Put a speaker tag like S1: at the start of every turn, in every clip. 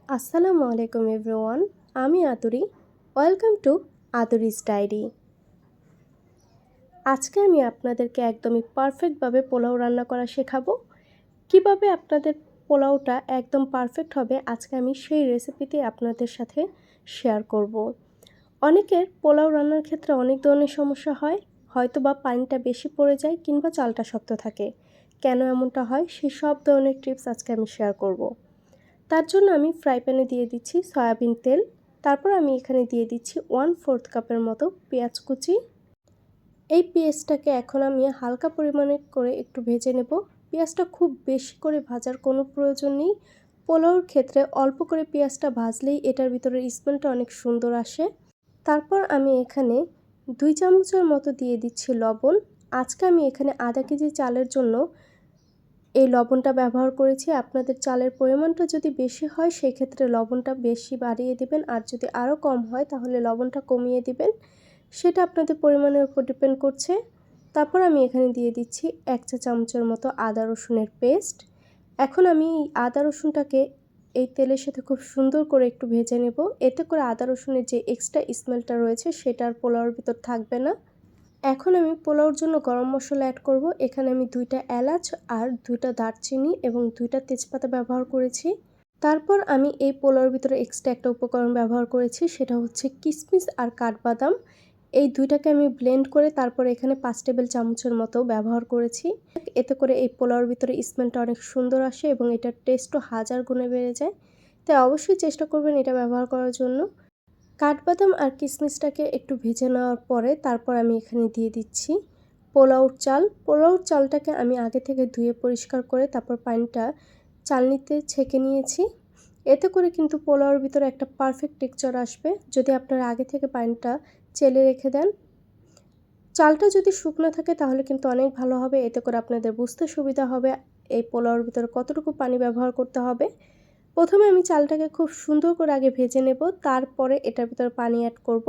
S1: আসসালামু আলাইকুম এভরিওয়ান, আমি Aturi. Welcome to Aturi's diary. আজকে আমি আপনাদেরকে একদমই পারফেক্টভাবে পোলাও রান্না করা শেখাবো। কিভাবে আপনাদের পোলাওটা একদম পারফেক্ট হবে আজকে আমি সেই রেসিপিটি আপনাদের সাথে শেয়ার করব। অনেকের পোলাও রান্নার ক্ষেত্রে অনেক ধরনের সমস্যা হয়, হয়তো বা পানিটা বেশি পড়ে যায় কিংবা চালটা শক্ত থাকে। কেন এমনটা হয় সেই সব ধরনের টিপস আজকে আমি শেয়ার করব। তার জন্য আমি ফ্রাই প্যানে দিয়ে দিচ্ছি সয়াবিন তেল। তারপর আমি এখানে দিয়ে দিচ্ছি 1/4 কাপের মতো পেঁয়াজ কুচি। এই পেঁয়াজটাকে এখন আমি হালকা পরিমাণে করে একটু ভেজে নেব। পেঁয়াজটা খুব বেশি করে ভাজার কোনো প্রয়োজন নেই। পোলাওর ক্ষেত্রে অল্প করে পেঁয়াজটা ভাজলেই এটার ভিতরের স্মেলটা অনেক সুন্দর আসে। তারপর আমি এখানে 2 চামচের মতো দিয়ে দিচ্ছি লবণ। আজকে আমি এখানে আধা কেজি চালের জন্য এই লবণটা ব্যবহার করেছি। আপনাদের চালের পরিমাণটা যদি বেশি হয় সেই ক্ষেত্রে লবণটা বেশি বাড়িয়ে দিবেন, আর যদি আরও কম হয় তাহলে লবণটা কমিয়ে দিবেন। সেটা আপনাদের পরিমাণের উপর ডিপেন্ড করছে। তারপর আমি এখানে দিয়ে দিচ্ছি 1 চা চামচের মতো আদা রসুনের পেস্ট। এখন আমি এই আদা রসুনটাকে এই তেলের সাথে খুব সুন্দর করে একটু ভেজে নেব। এতে করে আদা রসুনের যে এক্সট্রা স্মেলটা রয়েছে সেটা আর পোলাওর ভিতর থাকবে না। এখন আমি পোলাওর জন্য গরম মশলা অ্যাড করব। এখানে আমি 2টা এলাচ আর 2টা দারচিনি এবং 2টা তেজপাতা ব্যবহার করেছি। তারপর আমি এই পোলাওর ভিতরে এক্সট্রা একটা উপকরণ ব্যবহার করেছি, সেটা হচ্ছে কিশমিশ আর কাঠবাদাম। এই দুইটাকে আমি ব্লেন্ড করে তারপর এখানে 5 টেবিল চামচের মতো ব্যবহার করেছি। এতে করে এই পোলাওর ভিতরে স্মেলটা অনেক সুন্দর আসে এবং এটার টেস্টও হাজার গুণে বেড়ে যায়। তাই অবশ্যই চেষ্টা করবেন এটা ব্যবহার করার জন্য। কাঠবাদাম আর কিশমিশটাকে একটু ভেজে নেওয়ার পরে তারপর আমি এখানে দিয়ে দিচ্ছি পোলাওর চাল। পোলাওর চালটাকে আমি আগে থেকে ধুয়ে পরিষ্কার করে তারপর পানিটা চালনিতে ছেঁকে নিয়েছি। এতে করে কিন্তু পোলাওর ভিতরে একটা পারফেক্ট টেক্সচার আসবে যদি আপনারা আগে থেকে পানিটা চেলে রেখে দেন। চালটা যদি শুকনো থাকে তাহলে কিন্তু অনেক ভালো হবে, এতে করে আপনাদের বুঝতে সুবিধা হবে এই পোলাওর ভিতরে কতটুকু পানি ব্যবহার করতে হবে। প্রথমে আমি চালটাকে খুব সুন্দর করে আগে ভেজে নেব, তারপরে এটার ভিতরে পানি অ্যাড করব।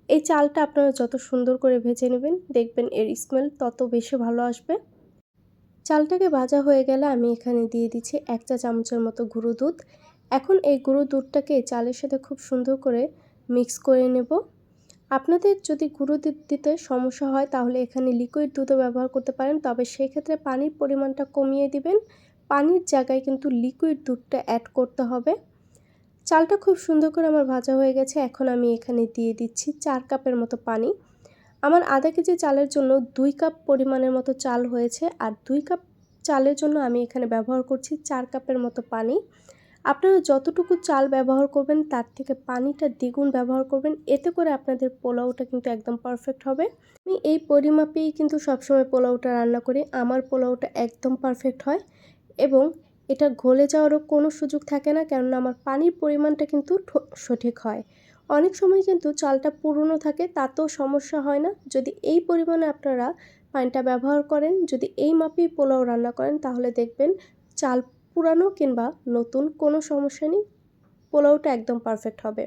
S1: এই চালটা আপনারা যত সুন্দর করে ভেজে নেবেন দেখবেন এর স্মেল তত বেশি ভালো আসবে। চালটাকে ভাজা হয়ে গেলে আমি এখানে দিয়ে দিচ্ছি 1 চা চামচের মতো গুঁড়ো দুধ। এখন এই গুঁড়ো দুধটাকে চালের সাথে খুব সুন্দর করে মিক্স করে নেব। আপনাদের যদি গুঁড়ো দুধ দিতে সমস্যা হয় তাহলে এখানে লিকুইড দুধও ব্যবহার করতে পারেন, তবে সেই ক্ষেত্রে পানির পরিমাণটা কমিয়ে দিবেন। পানির জায়গায় কিন্তু লিকুইড দুধটা অ্যাড করতে হবে। চালটা খুব সুন্দর করে আমার ভাজা হয়ে গেছে। এখন আমি এখানে দিয়ে দিচ্ছি 4 কাপের মতো পানি। আমার আধা কেজি চালের জন্য 2 কাপ পরিমাণের মতো চাল হয়েছে, আর 2 কাপ চালের জন্য আমি এখানে ব্যবহার করছি 4 কাপের মতো পানি। আপনারা যতটুকু চাল ব্যবহার করবেন তার থেকে পানিটা দ্বিগুণ ব্যবহার করবেন, এতে করে আপনাদের পোলাওটা কিন্তু একদম পারফেক্ট হবে। আমি এই পরিমাপেই কিন্তু সবসময় পোলাওটা রান্না করি। আমার পোলাওটা একদম পারফেক্ট হয় এবং এটা গলে যাওয়ারও কোনো সুযোগ থাকে না, কেননা আমার পানির পরিমাণটা কিন্তু সঠিক হয়। অনেক সময় কিন্তু চালটা পুরনো থাকে, তাতেও সমস্যা হয় না। যদি এই পরিমাণে আপনারা পানিটা ব্যবহার করেন, যদি এই মাপেই পোলাও রান্না করেন তাহলে দেখবেন চাল পুরানো কিংবা নতুন কোনো সমস্যা নেই, পোলাওটা একদম পারফেক্ট হবে।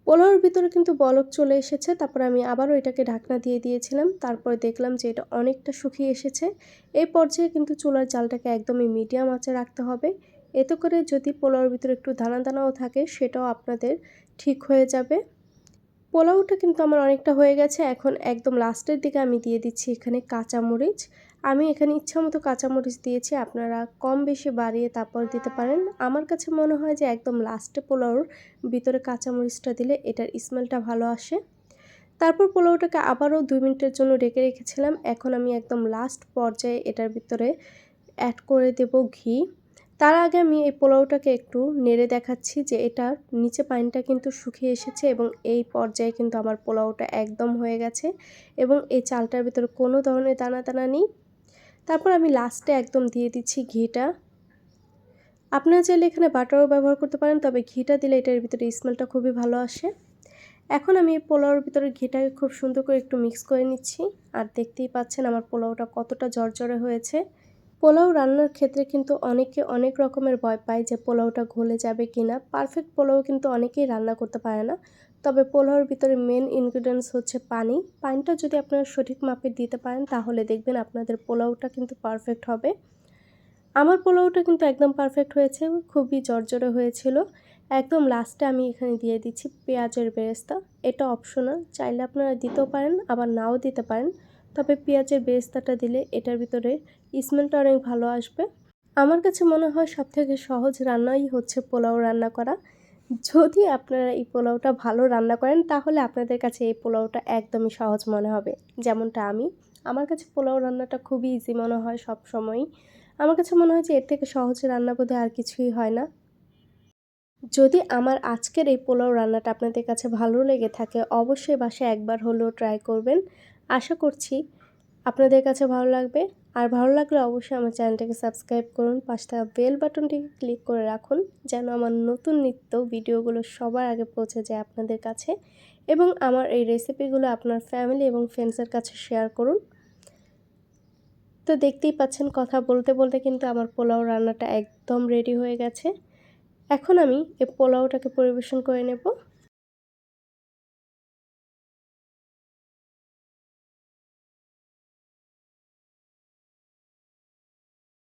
S1: পোলাওর ভিতরে কিন্তু বলক চলে এসেছে। তারপর আমি আবারও এটাকে ঢাকনা দিয়ে দিয়েছিলাম। তারপরে দেখলাম যে এটা অনেকটা শুকিয়ে এসেছে। এই পর্যায়ে কিন্তু চুলার জালটাকে একদমই মিডিয়াম আঁচে রাখতে হবে। এতে করে যদি পোলাওর ভিতরে একটু দানা দানাও থাকে সেটাও আপনাদের ঠিক হয়ে যাবে। পোলাওটা কিন্তু আমার অনেকটা হয়ে গেছে। এখন একদম লাস্টের দিকে আমি দিয়ে দিচ্ছি এখানে কাঁচামরিচ। আমি এখানে ইচ্ছামতো কাঁচামরিচ দিয়েছি, আপনারা কম বেশি বাড়িয়ে তারপর দিতে পারেন। আমার কাছে মনে হয় যে একদম লাস্টে পোলাওর ভিতরে কাঁচামরিচটা দিলে এটার স্মেলটা ভালো আসে। তারপর পোলাওটাকে আবারও 2 মিনিটের জন্য ঢেকে রেখেছিলাম। এখন আমি একদম লাস্ট পর্যায়ে এটার ভিতরে অ্যাড করে দেব ঘি। তার আগে আমি এই পোলাওটাকে একটু নেড়ে দেখাচ্ছি যে এটার নিচে পানিটা কিন্তু শুকিয়ে এসেছে এবং এই পর্যায়ে কিন্তু আমার পোলাওটা একদম হয়ে গেছে এবং এই চালটার ভিতরে কোনো ধরনের দানা দানা নেই। তারপর আমি লাস্টে একদম দিয়ে দিচ্ছি ঘিটা। আপনারা চাইলে এখানে বাটারও ব্যবহার করতে পারেন, তবে ঘিটা দিলে এটার ভিতরে স্মেলটা খুবই ভালো আসে। এখন আমি এই পোলাওর ভিতরে ঘিটাকে খুব সুন্দর করে একটু মিক্স করে নিচ্ছি, আর দেখতেই পাচ্ছেন আমার পোলাওটা কতটা ঝরঝরে হয়েছে। পোলাও রান্নার ক্ষেত্রে কিন্তু অনেকে অনেক রকমের ভয় পায় যে পোলাওটা গলে যাবে কিনা। পারফেক্ট পোলাও কিন্তু অনেকেই রান্না করতে পারে না, তবে পোলাওর ভিতরে মেন ইনগ্রিডিয়েন্টস হচ্ছে পানি। পানিটা যদি আপনারা সঠিক মাপে দিতে পারেন তাহলে দেখবেন আপনাদের পোলাওটা কিন্তু পারফেক্ট হবে। আমার পোলাওটা কিন্তু একদম পারফেক্ট হয়েছে, খুবই ঝরঝরে হয়েছিল। একদম লাস্টে আমি এখানে দিয়ে দিচ্ছি পেঁয়াজের বেরেস্তা। এটা অপশনাল, চাইলে আপনারা দিতেও পারেন আবার নাও দিতে পারেন। তবে পেঁয়াজের বেরেস্তাটা দিলে এটার ভিতরে স্মেলটা অনেক ভালো আসবে। আমার কাছে মনে হয় সবথেকে সহজ রান্নাই হচ্ছে পোলাও রান্না করা। যদি আপনারা এই পোলাওটা ভালো রান্না করেন তাহলে আপনাদের কাছে এই পোলাওটা একদমই সহজ মনে হবে। যেমনটা আমার কাছে পোলাও রান্নাটা খুবই ইজি মনে হয় সবসময়ই। আমার কাছে মনে হয় যে এর থেকে সহজ রান্না বোধহয় আর কিছুই হয় না। যদি আমার আজকের এই পোলাও রান্নাটা আপনাদের কাছে ভালো লেগে থাকে অবশ্যই বাসায় একবার হলেও ট্রাই করবেন। আশা করছি আপনাদের কাছে ভালো লাগবে। আর ভালো লাগলে অবশ্যই আমার চ্যানেলটাকে সাবস্ক্রাইব করুন, পাশে থাকা বেল বাটনটিকে ক্লিক করে রাখুন যেন আমার নতুন নিত্য ভিডিওগুলো সবার আগে পৌঁছে যায় আপনাদের কাছে, এবং আমার এই রেসিপিগুলো আপনার ফ্যামিলি এবং ফ্রেন্ডসের কাছে শেয়ার করুন। তো দেখতেই পাচ্ছেন কথা বলতে বলতে কিন্তু আমার পোলাও রান্নাটা একদম রেডি হয়ে গেছে। এখন আমি এই পোলাওটাকে পরিবেশন করে নেব।